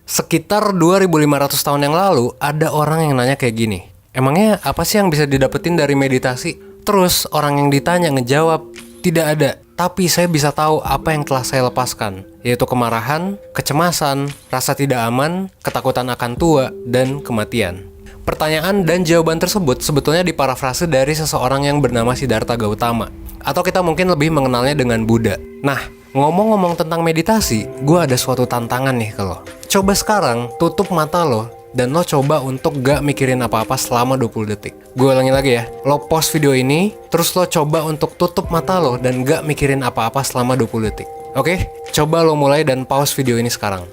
Sekitar 2500 tahun yang lalu, ada orang yang nanya kayak gini. Emangnya apa sih yang bisa didapetin dari meditasi? Terus orang yang ditanya ngejawab, tidak ada. Tapi saya bisa tahu apa yang telah saya lepaskan, yaitu kemarahan, kecemasan, rasa tidak aman, ketakutan akan tua, dan kematian. Pertanyaan dan jawaban tersebut sebetulnya diparafrase dari seseorang yang bernama Siddhartha Gautama. Atau kita mungkin lebih mengenalnya dengan Buddha. Nah, ngomong-ngomong tentang meditasi, gue ada suatu tantangan nih ke lo. Coba sekarang tutup mata lo dan lo coba untuk gak mikirin apa-apa selama 20 detik. Gue ulangi lagi ya. Lo pause video ini, terus lo coba untuk tutup mata lo dan gak mikirin apa-apa selama 20 detik. Oke? Coba lo mulai dan pause video ini sekarang.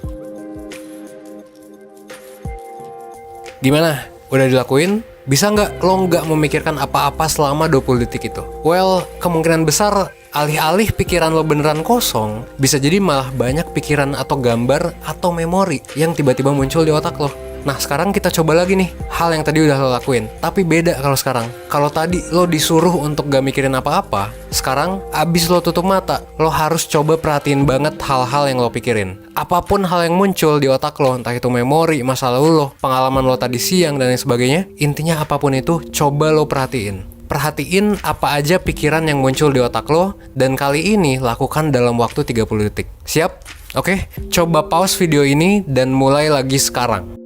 Gimana? Udah dilakuin? Bisa nggak lo nggak memikirkan apa-apa selama 20 detik itu? Well, kemungkinan besar alih-alih pikiran lo beneran kosong, bisa jadi malah banyak pikiran atau gambar atau memori yang tiba-tiba muncul di otak lo. Nah, sekarang kita coba lagi nih hal yang tadi udah lo lakuin. Tapi beda kalau sekarang. Kalau tadi lo disuruh untuk gak mikirin apa-apa, sekarang abis lo tutup mata, lo harus coba perhatiin banget hal-hal yang lo pikirin. Apapun hal yang muncul di otak lo, entah itu memori, masa lalu lo, pengalaman lo tadi siang, dan lain sebagainya. Intinya apapun itu, coba lo perhatiin. Perhatiin apa aja pikiran yang muncul di otak lo, dan kali ini lakukan dalam waktu 30 detik. Siap? Oke, coba pause video ini dan mulai lagi sekarang.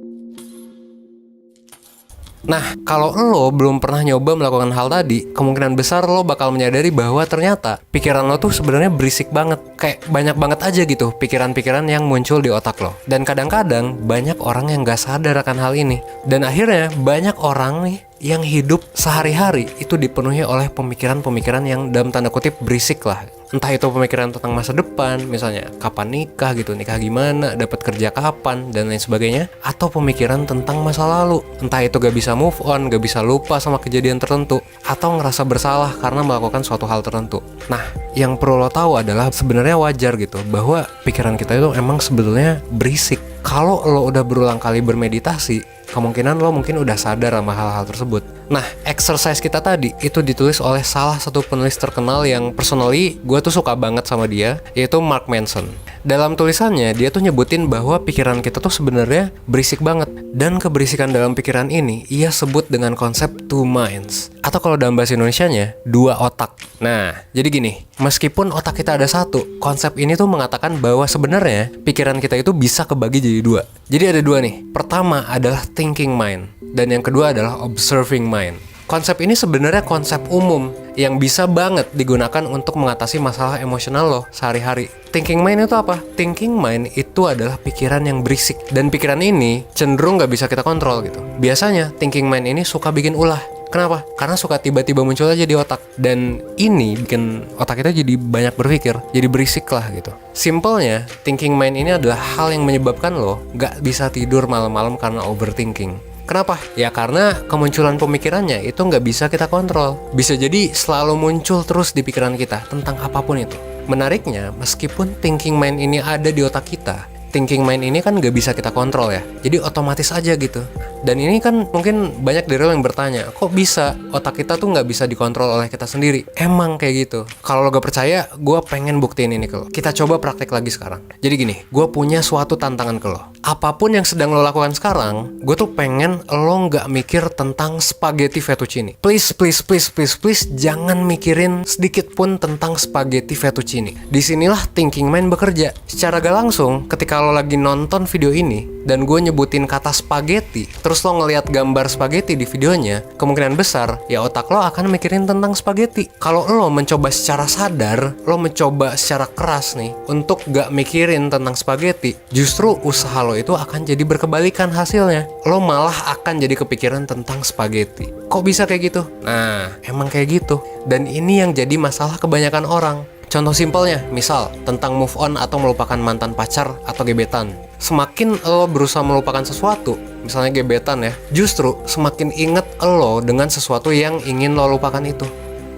Nah, kalau lo belum pernah nyoba melakukan hal tadi, kemungkinan besar lo bakal menyadari bahwa ternyata pikiran lo tuh sebenarnya berisik banget. Kayak banyak banget aja gitu pikiran-pikiran yang muncul di otak lo. Dan kadang-kadang banyak orang yang gak sadar akan hal ini. Dan akhirnya banyak orang nih yang hidup sehari-hari itu dipenuhi oleh pemikiran-pemikiran yang dalam tanda kutip berisik lah. Entah itu pemikiran tentang masa depan, misalnya kapan nikah gitu, nikah gimana, dapat kerja kapan, dan lain sebagainya. Atau pemikiran tentang masa lalu, entah itu gak bisa move on, gak bisa lupa sama kejadian tertentu, atau ngerasa bersalah karena melakukan suatu hal tertentu. Nah, yang perlu lo tahu adalah sebenarnya wajar gitu, bahwa pikiran kita itu emang sebetulnya berisik. Kalau lo udah berulang kali bermeditasi, kemungkinan lo mungkin udah sadar sama hal-hal tersebut. Nah, exercise kita tadi itu ditulis oleh salah satu penulis terkenal yang personally gue tuh suka banget sama dia, yaitu Mark Manson. Dalam tulisannya, dia tuh nyebutin bahwa pikiran kita tuh sebenarnya berisik banget. Dan keberisikan dalam pikiran ini, ia sebut dengan konsep two minds. Atau kalau dalam bahasa Indonesianya, dua otak. Nah, jadi gini, meskipun otak kita ada satu, konsep ini tuh mengatakan bahwa sebenarnya pikiran kita itu bisa kebagi jadi dua. Jadi ada dua nih. Pertama adalah thinking mind, dan yang kedua adalah observing mind. Konsep ini sebenarnya konsep umum yang bisa banget digunakan untuk mengatasi masalah emosional lo sehari-hari. Thinking mind itu apa? Thinking mind itu adalah pikiran yang berisik, dan pikiran ini cenderung gak bisa kita kontrol gitu. Biasanya thinking mind ini suka bikin ulah. Kenapa? Karena suka tiba-tiba muncul aja di otak. Dan ini bikin otak kita jadi banyak berpikir, jadi berisik lah gitu. Simpelnya, thinking mind ini adalah hal yang menyebabkan lo gak bisa tidur malam-malam karena overthinking. Kenapa? Ya karena kemunculan pemikirannya itu nggak bisa kita kontrol. Bisa jadi selalu muncul terus di pikiran kita tentang apapun itu. Menariknya, meskipun thinking mind ini ada di otak kita, thinking mind ini kan nggak bisa kita kontrol ya. Jadi otomatis aja gitu. Dan ini kan mungkin banyak dari lo yang bertanya, kok bisa otak kita tuh nggak bisa dikontrol oleh kita sendiri? Emang kayak gitu. Kalau lo gak percaya, gue pengen buktiin ini ke lo. Kita coba praktek lagi sekarang. Jadi gini, gue punya suatu tantangan ke lo. Apapun yang sedang lo lakukan sekarang, gue tuh pengen lo nggak mikir tentang spaghetti fettuccine. Please, please, please, please, please, jangan mikirin sedikit pun tentang spaghetti fettuccine. Disinilah thinking mind bekerja. Secara gak langsung, ketika lo lagi nonton video ini dan gue nyebutin kata spaghetti, terus lo ngelihat gambar spaghetti di videonya, kemungkinan besar ya otak lo akan mikirin tentang spaghetti. Kalau lo mencoba secara sadar, lo mencoba secara keras nih untuk gak mikirin tentang spaghetti, justru usaha lo itu akan jadi berkebalikan hasilnya. Lo malah akan jadi kepikiran tentang spaghetti. Kok bisa kayak gitu? Nah, emang kayak gitu. Dan ini yang jadi masalah kebanyakan orang. Contoh simpelnya, misal tentang move on atau melupakan mantan pacar atau gebetan. Semakin lo berusaha melupakan sesuatu, misalnya gebetan ya, justru semakin inget lo dengan sesuatu yang ingin lo lupakan itu.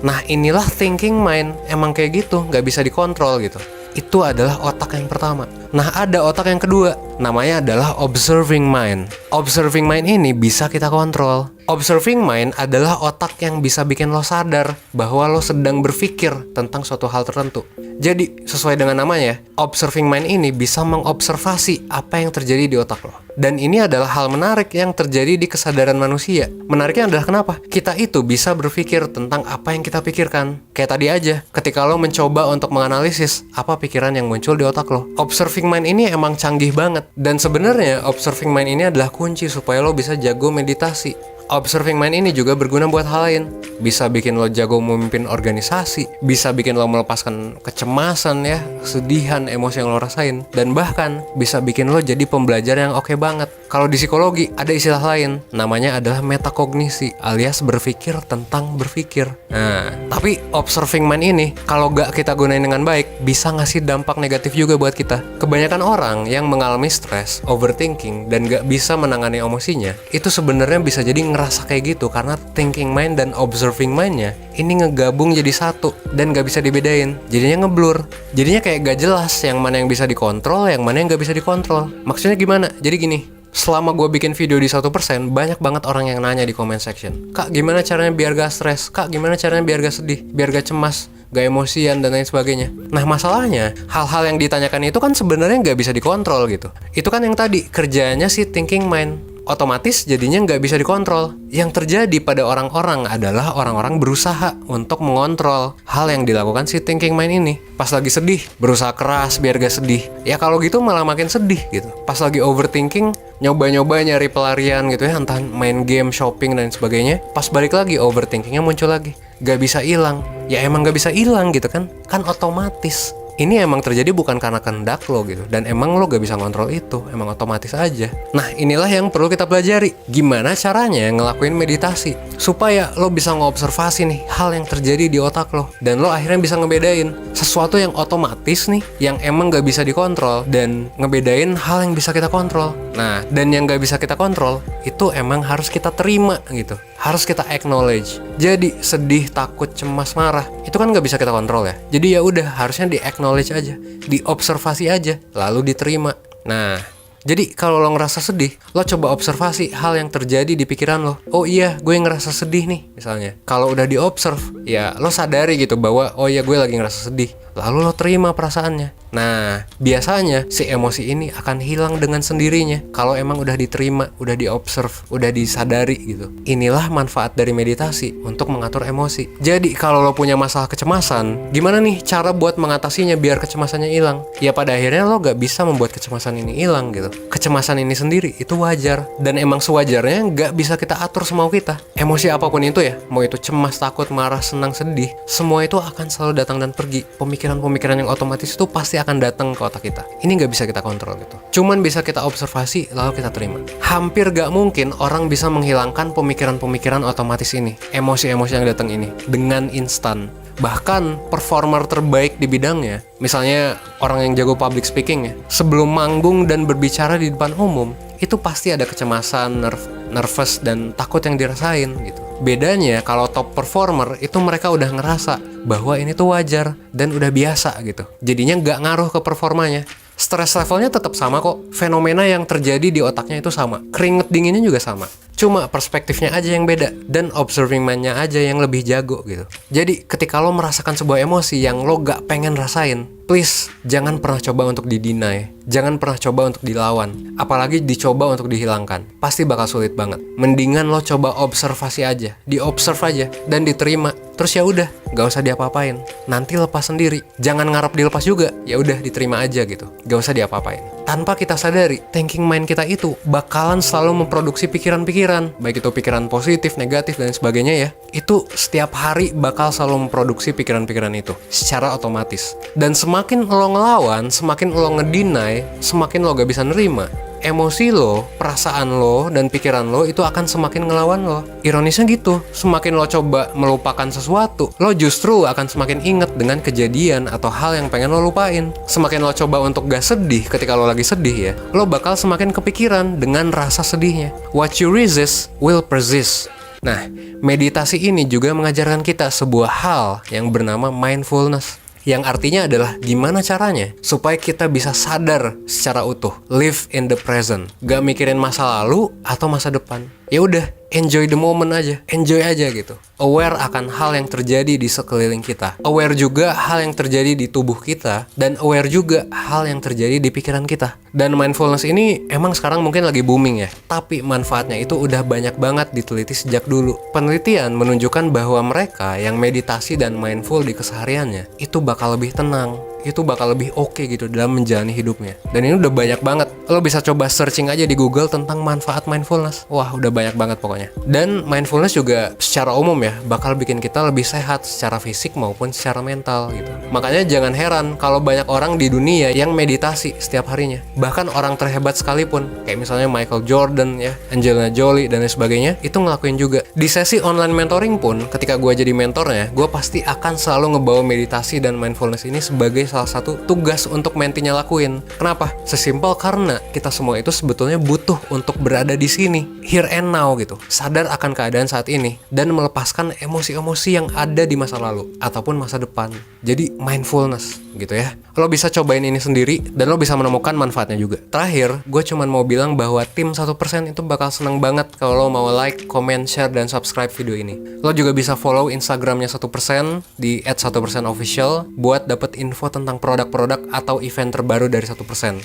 Nah, inilah thinking mind, emang kayak gitu, gak bisa dikontrol gitu. Itu adalah otak yang pertama. Nah, ada otak yang kedua, namanya adalah observing mind. Observing mind ini bisa kita kontrol. Observing mind adalah otak yang bisa bikin lo sadar bahwa lo sedang berpikir tentang suatu hal tertentu. Jadi, sesuai dengan namanya, observing mind ini bisa mengobservasi apa yang terjadi di otak lo. Dan ini adalah hal menarik yang terjadi di kesadaran manusia. Menariknya adalah kenapa? Kita itu bisa berpikir tentang apa yang kita pikirkan. Kayak tadi aja, ketika lo mencoba untuk menganalisis apa pikiran yang muncul di otak lo. Observing mind ini emang canggih banget. Dan sebenarnya observing mind ini adalah kunci supaya lo bisa jago meditasi. Observing mind ini juga berguna buat hal lain. Bisa bikin lo jago memimpin organisasi, bisa bikin lo melepaskan kecemasan ya, kesedihan, emosi yang lo rasain, dan bahkan bisa bikin lo jadi pembelajar yang oke banget. Kalau di psikologi ada istilah lain, namanya adalah metakognisi, alias berpikir tentang berpikir. Nah, tapi observing mind ini kalau gak kita gunain dengan baik, bisa ngasih dampak negatif juga buat kita. Kebanyakan orang yang mengalami stres, overthinking, dan gak bisa menangani emosinya, itu sebenarnya bisa jadi ngerasa kayak gitu karena thinking mind dan observing mindnya ini ngegabung jadi satu dan gak bisa dibedain. Jadinya ngeblur. Jadinya kayak gak jelas yang mana yang bisa dikontrol, yang mana yang gak bisa dikontrol. Maksudnya gimana? Jadi gini, selama gue bikin video di 1%, banyak banget orang yang nanya di comment section, Kak, gimana caranya biar gak stres? Kak, gimana caranya biar gak sedih? Biar gak cemas? Gak emosian dan lain sebagainya. Nah, masalahnya hal-hal yang ditanyakan itu kan sebenarnya nggak bisa dikontrol gitu. Itu kan yang tadi kerjanya si thinking mind. Otomatis jadinya nggak bisa dikontrol. Yang terjadi pada orang-orang adalah orang-orang berusaha untuk mengontrol hal yang dilakukan si thinking mind ini. Pas lagi sedih, berusaha keras biar gak sedih. Ya kalau gitu malah makin sedih gitu. Pas lagi overthinking, nyoba-nyoba nyari pelarian gitu ya, entah main game, shopping, dan sebagainya. Pas balik lagi, overthinkingnya muncul lagi. Gak bisa hilang. Ya emang gak bisa hilang gitu kan. Kan otomatis. Ini emang terjadi bukan karena kehendak lo gitu. Dan emang lo gak bisa ngontrol itu. Emang otomatis aja. Nah, inilah yang perlu kita pelajari. Gimana caranya ngelakuin meditasi supaya lo bisa ngobservasi nih hal yang terjadi di otak lo. Dan lo akhirnya bisa ngebedain sesuatu yang otomatis nih, yang emang gak bisa dikontrol, dan ngebedain hal yang bisa kita kontrol. Nah, dan yang gak bisa kita kontrol itu emang harus kita terima gitu. Harus kita acknowledge. Jadi sedih, takut, cemas, marah itu kan gak bisa kita kontrol ya. Jadi ya udah, harusnya di-acknowledge aja, diobservasi aja, lalu diterima. Nah, jadi kalau lo ngerasa sedih, lo coba observasi hal yang terjadi di pikiran lo. Oh iya, gue ngerasa sedih nih misalnya. Kalau udah diobserv, ya lo sadari gitu bahwa oh iya, gue lagi ngerasa sedih. Lalu lo terima perasaannya. Nah, biasanya si emosi ini akan hilang dengan sendirinya kalau emang udah diterima, udah diobserv, udah disadari gitu. Inilah manfaat dari meditasi untuk mengatur emosi. Jadi kalau lo punya masalah kecemasan, gimana nih cara buat mengatasinya biar kecemasannya hilang? Ya pada akhirnya lo gak bisa membuat kecemasan ini hilang gitu. Kecemasan ini sendiri itu wajar, dan emang sewajarnya gak bisa kita atur semau kita. Emosi apapun itu ya, mau itu cemas, takut, marah, senang, sedih, semua itu akan selalu datang dan pergi. Pemikiran-pemikiran yang otomatis itu pasti akan datang ke otak kita. Ini gak bisa kita kontrol gitu. Cuman bisa kita observasi lalu kita terima. Hampir gak mungkin orang bisa menghilangkan pemikiran-pemikiran otomatis ini, emosi-emosi yang datang ini, dengan instan. Bahkan performer terbaik di bidangnya, misalnya orang yang jago public speaking ya, sebelum manggung dan berbicara di depan umum, itu pasti ada kecemasan, nervous, dan takut yang dirasain gitu. Bedanya kalau top performer itu mereka udah ngerasa bahwa ini tuh wajar dan udah biasa gitu. Jadinya nggak ngaruh ke performanya. Stress levelnya tetap sama kok. Fenomena yang terjadi di otaknya itu sama. Keringet dinginnya juga sama. Cuma perspektifnya aja yang beda, dan observing mind-nya aja yang lebih jago gitu. Jadi ketika lo merasakan sebuah emosi yang lo gak pengen rasain, please jangan pernah coba untuk di-deny. Jangan pernah coba untuk dilawan. Apalagi dicoba untuk dihilangkan. Pasti bakal sulit banget. Mendingan lo coba observasi aja. Di-observe aja dan diterima. Terus ya udah, gak usah diapa-apain. Nanti lepas sendiri. Jangan ngarep dilepas juga. Ya udah, diterima aja gitu. Gak usah diapa-apain. Tanpa kita sadari, thinking mind kita itu bakalan selalu memproduksi pikiran-pikiran, baik itu pikiran positif, negatif, dan sebagainya ya. Itu setiap hari bakal selalu memproduksi pikiran-pikiran itu secara otomatis. Dan semakin lo ngelawan, semakin lo ngedeny, semakin lo gak bisa nerima, emosi lo, perasaan lo, dan pikiran lo itu akan semakin ngelawan lo. Ironisnya gitu, semakin lo coba melupakan sesuatu, lo justru akan semakin inget dengan kejadian atau hal yang pengen lo lupain. Semakin lo coba untuk gak sedih ketika lo lagi sedih ya, lo bakal semakin kepikiran dengan rasa sedihnya. What you resist will persist. Nah, meditasi ini juga mengajarkan kita sebuah hal yang bernama mindfulness. Yang artinya adalah gimana caranya supaya kita bisa sadar secara utuh, live in the present, gak mikirin masa lalu atau masa depan. Ya udah, enjoy the moment aja, enjoy aja gitu. Aware akan hal yang terjadi di sekeliling kita, aware juga hal yang terjadi di tubuh kita, dan aware juga hal yang terjadi di pikiran kita. Dan mindfulness ini emang sekarang mungkin lagi booming ya, tapi manfaatnya itu udah banyak banget diteliti sejak dulu. Penelitian menunjukkan bahwa mereka yang meditasi dan mindful di kesehariannya itu bakal lebih tenang, itu bakal lebih oke gitu dalam menjalani hidupnya. Dan ini udah banyak banget. Lo bisa coba searching aja di Google tentang manfaat mindfulness. Wah, udah banyak banget pokoknya. Dan mindfulness juga secara umum ya bakal bikin kita lebih sehat secara fisik maupun secara mental gitu. Makanya jangan heran kalau banyak orang di dunia yang meditasi setiap harinya. Bahkan orang terhebat sekalipun, kayak misalnya Michael Jordan ya, Angelina Jolie dan lain sebagainya, itu ngelakuin juga. Di sesi online mentoring pun, ketika gue jadi mentornya, gue pasti akan selalu ngebawa meditasi dan mindfulness ini sebagai salah satu tugas untuk mentinya lakuin. Kenapa? Sesimpel karena kita semua itu sebetulnya butuh untuk berada di sini, here and now gitu. Sadar akan keadaan saat ini dan melepaskan emosi-emosi yang ada di masa lalu ataupun masa depan. Jadi mindfulness gitu ya. Lo bisa cobain ini sendiri dan lo bisa menemukan manfaatnya juga. Terakhir, gue cuman mau bilang bahwa tim 1% itu bakal seneng banget kalau lo mau like, comment, share, dan subscribe video ini. Lo juga bisa follow Instagramnya 1% di @1%official buat dapet info tentang produk-produk atau event terbaru dari 1%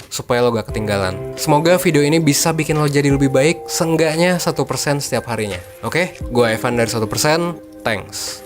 supaya lo gak ketinggalan. Semoga video ini bisa bikin lo jadi lebih baik, seenggaknya 1% setiap harinya. Oke? Gue Evan dari 1%, thanks.